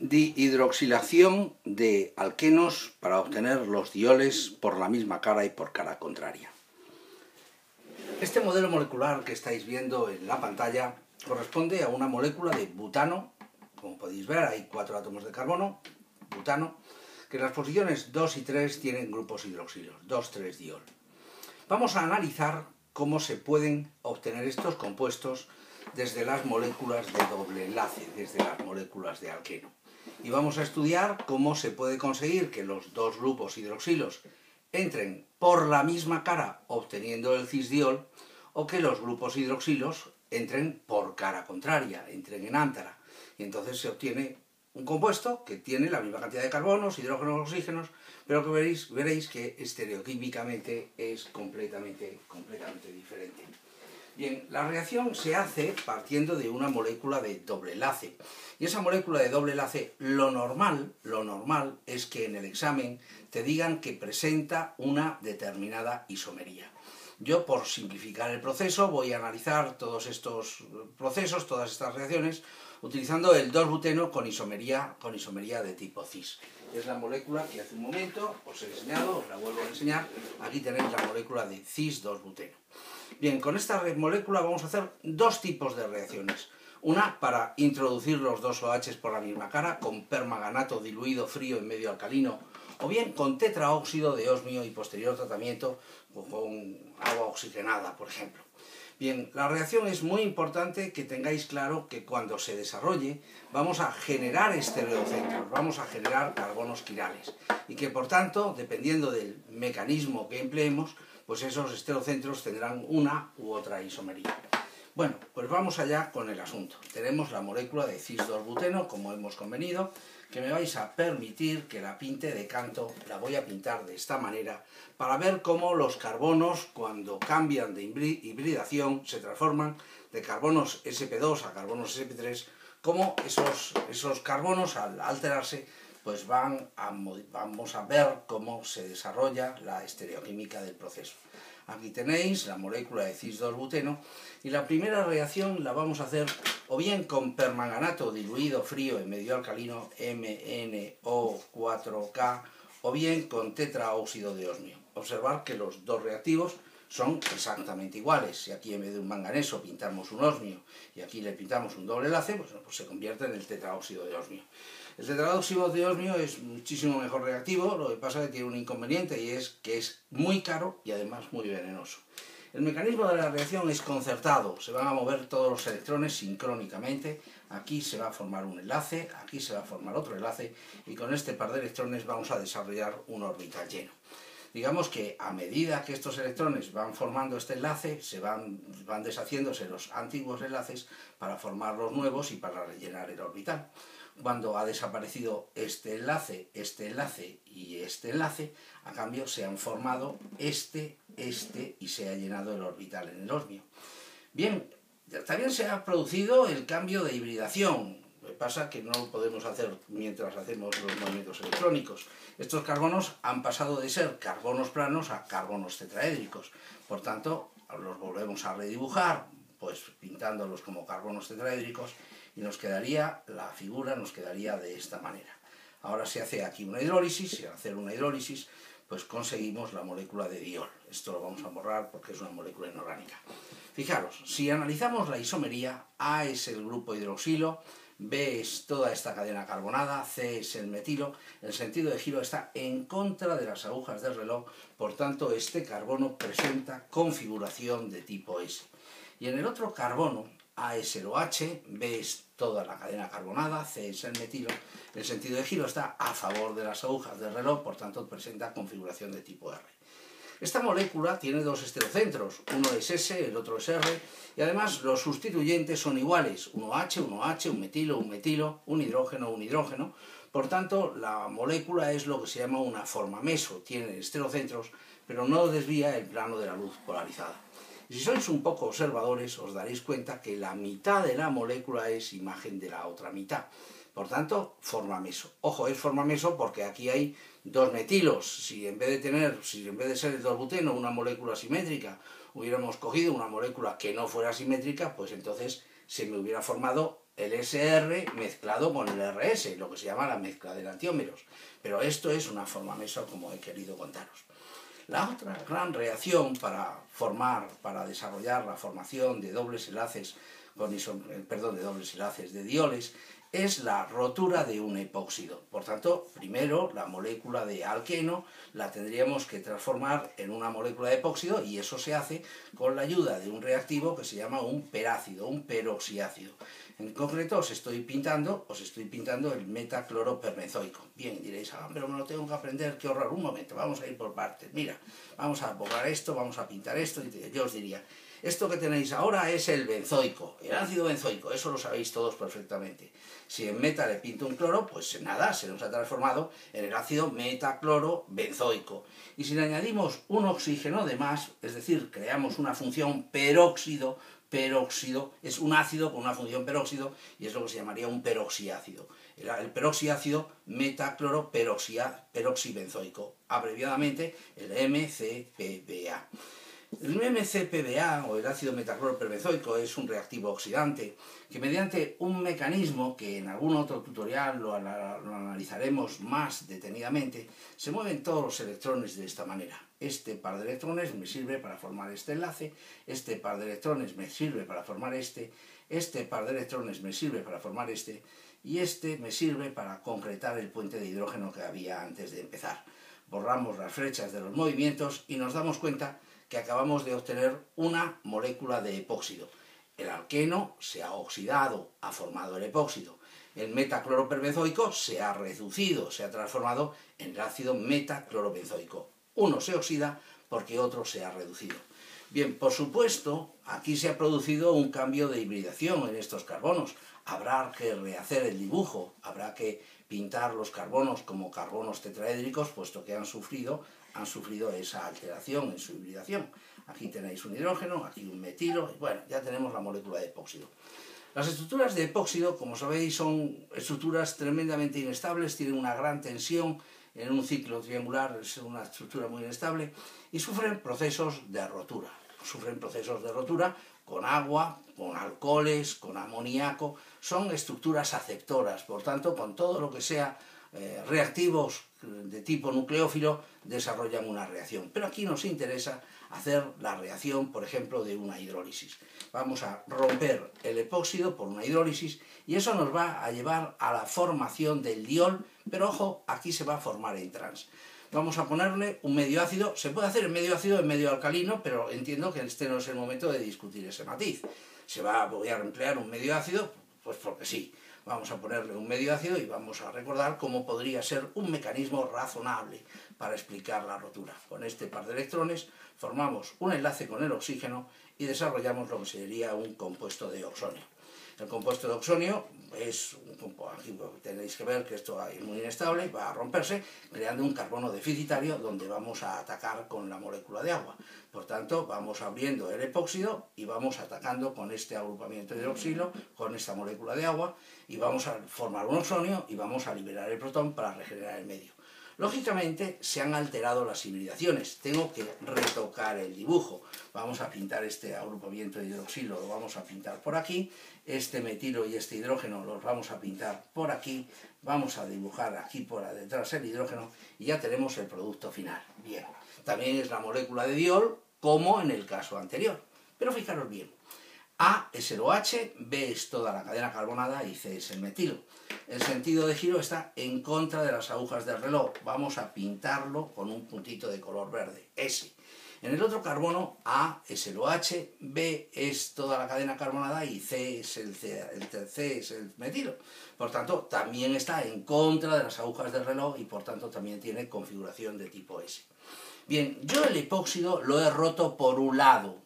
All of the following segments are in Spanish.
Dihidroxilación de alquenos para obtener los dioles por la misma cara y por cara contraria. Este modelo molecular que estáis viendo en la pantalla corresponde a una molécula de butano. Como podéis ver, hay 4 átomos de carbono, butano, que en las posiciones 2 y 3 tienen grupos hidroxilos, 2,3-diol. Vamos a analizar cómo se pueden obtener estos compuestos desde las moléculas de doble enlace, desde las moléculas de alqueno. Y vamos a estudiar cómo se puede conseguir que los dos grupos hidroxilos entren por la misma cara obteniendo el cis-diol, o que los grupos hidroxilos entren por cara contraria, entren en ántara. Y entonces se obtiene un compuesto que tiene la misma cantidad de carbonos, hidrógenos, oxígenos, pero que veréis que estereoquímicamente es completamente diferente. Bien, la reacción se hace partiendo de una molécula de doble enlace. Y esa molécula de doble enlace, lo normal es que en el examen te digan que presenta una determinada isomería. Yo, por simplificar el proceso, voy a analizar todos estos procesos, todas estas reacciones, utilizando el 2-buteno con isomería de tipo cis. Es la molécula que hace un momento os he enseñado, os la vuelvo a enseñar. Aquí tenéis la molécula de cis-2-buteno. Bien, con esta molécula vamos a hacer dos tipos de reacciones. Una para introducir los dos OH por la misma cara, con permanganato diluido frío en medio alcalino, o bien con tetraóxido de osmio y posterior tratamiento con agua oxigenada, por ejemplo. Bien, la reacción es muy importante que tengáis claro que cuando se desarrolle vamos a generar estereocentros, vamos a generar carbonos quirales, y que por tanto, dependiendo del mecanismo que empleemos, pues esos estereocentros tendrán una u otra isomería. Bueno, pues vamos allá con el asunto. Tenemos la molécula de cis-2-buteno, como hemos convenido, que me vais a permitir que la pinte de canto. La voy a pintar de esta manera para ver cómo los carbonos, cuando cambian de hibridación, se transforman de carbonos sp2 a carbonos sp3, cómo esos carbonos, al alterarse, pues vamos a ver cómo se desarrolla la estereoquímica del proceso. Aquí tenéis la molécula de cis-2-buteno y la primera reacción la vamos a hacer o bien con permanganato diluido frío en medio alcalino, MnO4K, o bien con tetraóxido de osmio. Observad que los dos reactivos son exactamente iguales. Si aquí en vez de un manganeso pintamos un osmio y aquí le pintamos un doble enlace, pues se convierte en el tetraóxido de osmio. El tetraóxido de osmio es muchísimo mejor reactivo, lo que pasa es que tiene un inconveniente y es que es muy caro y además muy venenoso. El mecanismo de la reacción es concertado, se van a mover todos los electrones sincrónicamente, aquí se va a formar un enlace, aquí se va a formar otro enlace y con este par de electrones vamos a desarrollar un orbital lleno. Digamos que a medida que estos electrones van formando este enlace, van deshaciéndose los antiguos enlaces para formar los nuevos y para rellenar el orbital. Cuando ha desaparecido este enlace y este enlace, a cambio se han formado este y se ha llenado el orbital en el osmio. Bien, también se ha producido el cambio de hibridación. Lo que pasa es que no lo podemos hacer mientras hacemos los movimientos electrónicos. Estos carbonos han pasado de ser carbonos planos a carbonos tetraédricos. Por tanto, los volvemos a redibujar, pues pintándolos como carbonos tetraédricos, y nos quedaría, la figura nos quedaría de esta manera. Ahora se hace aquí una hidrólisis, y al hacer una hidrólisis, pues conseguimos la molécula de diol. Esto lo vamos a borrar porque es una molécula inorgánica. Fijaros, si analizamos la isomería, A es el grupo hidroxilo, B es toda esta cadena carbonada, C es el metilo, el sentido de giro está en contra de las agujas del reloj, por tanto este carbono presenta configuración de tipo S. Y en el otro carbono, A es el OH, B es toda la cadena carbonada, C es el metilo, el sentido de giro está a favor de las agujas del reloj, por tanto presenta configuración de tipo R. Esta molécula tiene dos estereocentros, uno es S, el otro es R, y además los sustituyentes son iguales, un OH, un metilo, un hidrógeno, por tanto la molécula es lo que se llama una forma meso, tiene estereocentros, pero no desvía el plano de la luz polarizada. Y si sois un poco observadores, os daréis cuenta que la mitad de la molécula es imagen de la otra mitad. Por tanto, forma meso. Ojo, es forma meso porque aquí hay dos metilos. Si en vez de ser el 2-buteno una molécula simétrica, hubiéramos cogido una molécula que no fuera simétrica, pues entonces se me hubiera formado el SR mezclado con el RS, lo que se llama la mezcla de enantiómeros. Pero esto es una forma meso como he querido contaros. La otra gran reacción para desarrollar la formación de dobles enlaces de dioles es la rotura de un epóxido. Por tanto, primero la molécula de alqueno la tendríamos que transformar en una molécula de epóxido, y eso se hace con la ayuda de un reactivo que se llama un perácido, un peroxiácido. En concreto os estoy pintando el metacloroperbenzoico. Bien, diréis, pero me lo tengo que aprender, qué horror. Un momento, vamos a ir por partes. Mira, vamos a borrar esto, vamos a pintar esto, y yo os diría, esto que tenéis ahora es el benzoico, el ácido benzoico, eso lo sabéis todos perfectamente. Si en meta le pinto un cloro, pues nada, se nos ha transformado en el ácido metaclorobenzoico. Y si le añadimos un oxígeno de más, es decir, creamos una función peróxido es un ácido con una función peróxido, y es lo que se llamaría un peroxiácido. El peroxiácido metacloroperoxibenzoico, abreviadamente el MCPBA. El MCPBA, o el ácido metacloroperbenzoico, es un reactivo oxidante que, mediante un mecanismo que en algún otro tutorial lo analizaremos más detenidamente, se mueven todos los electrones de esta manera. Este par de electrones me sirve para formar este enlace, este par de electrones me sirve para formar este par de electrones me sirve para formar este, y este me sirve para concretar el puente de hidrógeno que había antes de empezar. Borramos las flechas de los movimientos y nos damos cuenta que acabamos de obtener una molécula de epóxido. El alqueno se ha oxidado, ha formado el epóxido. El metacloroperbenzoico se ha reducido, se ha transformado en el ácido metaclorobenzoico. Uno se oxida porque otro se ha reducido. Bien, por supuesto, aquí se ha producido un cambio de hibridación en estos carbonos. Habrá que rehacer el dibujo, habrá que pintar los carbonos como carbonos tetraédricos, puesto que han sufrido esa alteración en su hibridación. Aquí tenéis un hidrógeno, aquí un metilo, y bueno, ya tenemos la molécula de epóxido. Las estructuras de epóxido, como sabéis, son estructuras tremendamente inestables, tienen una gran tensión en un ciclo triangular, es una estructura muy inestable, y sufren procesos de rotura. Con agua, con alcoholes, con amoníaco. Son estructuras aceptoras, por tanto, con todo lo que sea reactivos de tipo nucleófilo desarrollan una reacción. Pero aquí nos interesa hacer la reacción, por ejemplo, de una hidrólisis. Vamos a romper el epóxido por una hidrólisis y eso nos va a llevar a la formación del diol, pero ojo, aquí se va a formar en trans. Vamos a ponerle un medio ácido, se puede hacer en medio ácido, en medio alcalino, pero entiendo que este no es el momento de discutir ese matiz. Voy a emplear un medio ácido, pues porque sí. Vamos a ponerle un medio ácido y vamos a recordar cómo podría ser un mecanismo razonable para explicar la rotura. Con este par de electrones formamos un enlace con el oxígeno y desarrollamos lo que sería un compuesto de oxonio. El compuesto de oxonio es, aquí tenéis que ver que esto es muy inestable, va a romperse, creando un carbono deficitario donde vamos a atacar con la molécula de agua. Por tanto, vamos abriendo el epóxido y vamos atacando con este agrupamiento hidroxilo, con esta molécula de agua, y vamos a formar un oxonio y vamos a liberar el protón para regenerar el medio. Lógicamente se han alterado las hibridaciones, tengo que retocar el dibujo. Vamos a pintar este agrupamiento de hidroxilo, lo vamos a pintar por aquí, este metilo y este hidrógeno los vamos a pintar por aquí, vamos a dibujar aquí por detrás el hidrógeno y ya tenemos el producto final. Bien, también es la molécula de diol como en el caso anterior, pero fijaros bien. A es el OH, B es toda la cadena carbonada y C es el metilo. El sentido de giro está en contra de las agujas del reloj. Vamos a pintarlo con un puntito de color verde, S. En el otro carbono, A es el OH, B es toda la cadena carbonada y C es el metilo. Por tanto, también está en contra de las agujas del reloj y por tanto también tiene configuración de tipo S. Bien, yo el epóxido lo he roto por un lado,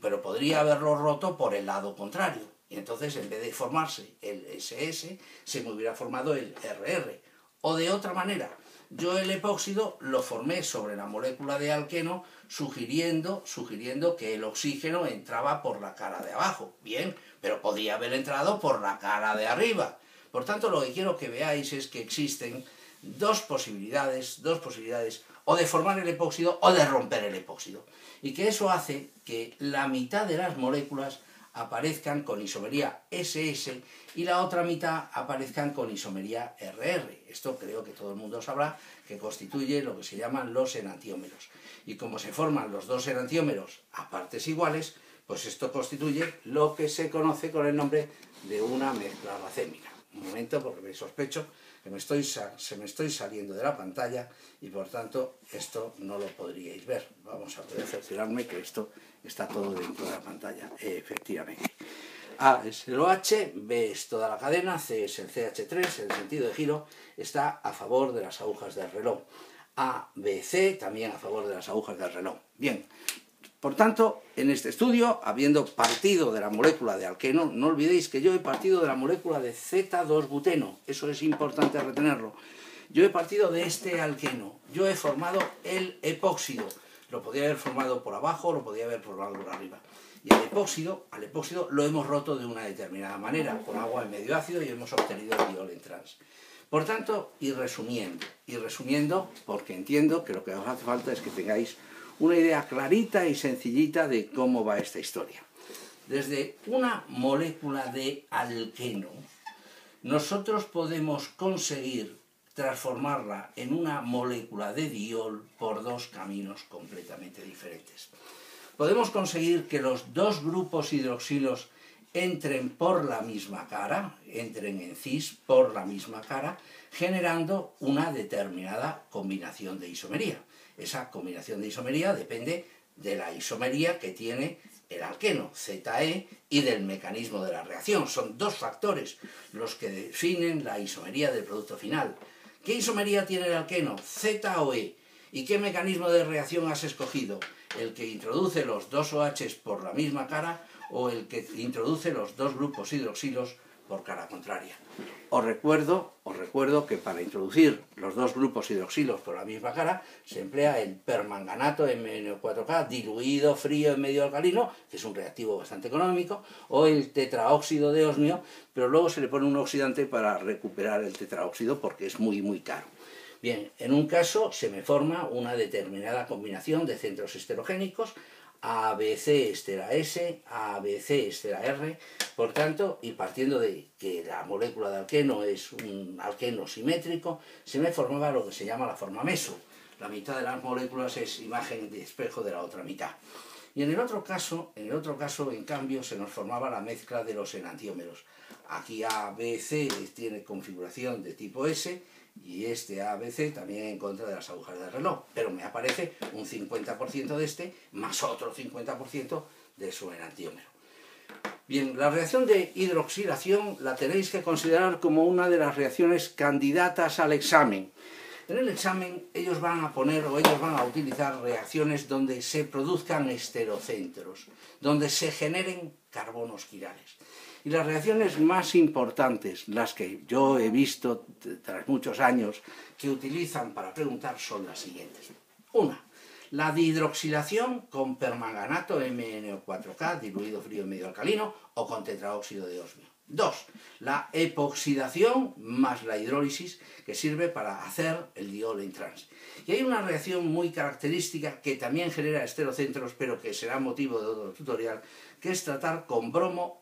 pero podría haberlo roto por el lado contrario. Y entonces, en vez de formarse el SS, se me hubiera formado el RR. O de otra manera, yo el epóxido lo formé sobre la molécula de alqueno, sugiriendo que el oxígeno entraba por la cara de abajo. Bien, pero podía haber entrado por la cara de arriba. Por tanto, lo que quiero que veáis es que existen dos posibilidades, o de formar el epóxido o de romper el epóxido. Y que eso hace que la mitad de las moléculas aparezcan con isomería SS y la otra mitad aparezcan con isomería RR. Esto creo que todo el mundo sabrá que constituye lo que se llaman los enantiómeros. Y como se forman los dos enantiómeros a partes iguales, pues esto constituye lo que se conoce con el nombre de una mezcla racémica. Un momento, porque me sospecho que se me estoy saliendo de la pantalla y por tanto esto no lo podríais ver. Vamos a poder cerciorarme que esto está todo dentro de la pantalla, efectivamente. A es el OH, B es toda la cadena, C es el CH3, el sentido de giro está a favor de las agujas del reloj. A, B, C también a favor de las agujas del reloj. Bien, por tanto, en este estudio, habiendo partido de la molécula de alqueno, no olvidéis que yo he partido de la molécula de Z2-buteno, eso es importante retenerlo. Yo he partido de este alqueno, yo he formado el epóxido, lo podía haber formado por abajo, lo podía haber formado por arriba. Y al epóxido lo hemos roto de una determinada manera, con agua en medio ácido y hemos obtenido el diol en trans. Por tanto, y resumiendo, porque entiendo que lo que os hace falta es que tengáis una idea clarita y sencillita de cómo va esta historia. Desde una molécula de alqueno, nosotros podemos conseguir transformarla en una molécula de diol por dos caminos completamente diferentes. Podemos conseguir que los dos grupos hidroxilos entren por la misma cara, entren en cis por la misma cara, generando una determinada combinación de isomería. Esa combinación de isomería depende de la isomería que tiene el alqueno, ZE, y del mecanismo de la reacción. Son dos factores los que definen la isomería del producto final. ¿Qué isomería tiene el alqueno? Z o E. ¿Y qué mecanismo de reacción has escogido? ¿El que introduce los dos OHs por la misma cara o el que introduce los dos grupos hidroxilos por cara contraria? Os recuerdo que para introducir los dos grupos hidroxilos por la misma cara se emplea el permanganato MnO4K diluido frío en medio alcalino, que es un reactivo bastante económico, o el tetraóxido de osmio, pero luego se le pone un oxidante para recuperar el tetraóxido porque es muy caro. Bien, en un caso se me forma una determinada combinación de centros esterogénicos, ABC estera S, ABC estera R, por tanto, y partiendo de que la molécula de alqueno es un alqueno simétrico, se me formaba lo que se llama la forma meso. La mitad de las moléculas es imagen de espejo de la otra mitad. Y en el otro caso, en cambio, se nos formaba la mezcla de los enantiómeros. Aquí ABC tiene configuración de tipo S, y este ABC también en contra de las agujas del reloj, pero me aparece un 50% de este más otro 50% de su enantiómero. Bien, la reacción de hidroxilación la tenéis que considerar como una de las reacciones candidatas al examen. En el examen ellos van a utilizar reacciones donde se produzcan esterocentros, donde se generen carbonos quirales. Y las reacciones más importantes, las que yo he visto tras muchos años, que utilizan para preguntar son las siguientes. Una, la dihidroxilación con permanganato MnO4K, diluido frío en medio alcalino, o con tetraóxido de osmio. Dos, la epoxidación más la hidrólisis, que sirve para hacer el diol en trans. Y hay una reacción muy característica que también genera esterocentros, pero que será motivo de otro tutorial, que es tratar con bromo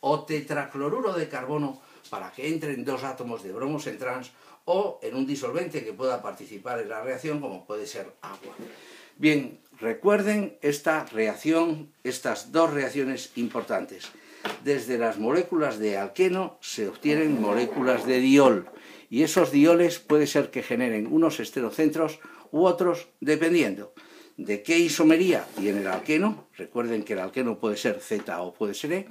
o tetracloruro de carbono para que entren dos átomos de bromos en trans, o en un disolvente que pueda participar en la reacción, como puede ser agua. Bien, recuerden esta reacción, estas dos reacciones importantes. Desde las moléculas de alqueno se obtienen moléculas de diol, y esos dioles puede ser que generen unos esterocentros u otros, dependiendo de qué isomería tiene el alqueno. Recuerden que el alqueno puede ser Z o puede ser E,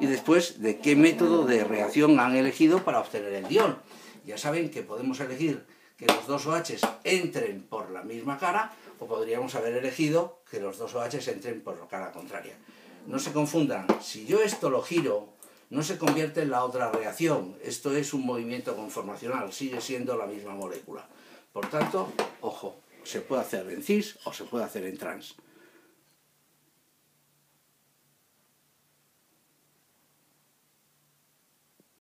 y después de qué método de reacción han elegido para obtener el diol. Ya saben que podemos elegir que los dos OHs entren por la misma cara, o podríamos haber elegido que los dos OHs entren por la cara contraria. No se confundan, si yo esto lo giro, no se convierte en la otra reacción. Esto es un movimiento conformacional, sigue siendo la misma molécula. Por tanto, ojo, se puede hacer en cis o se puede hacer en trans.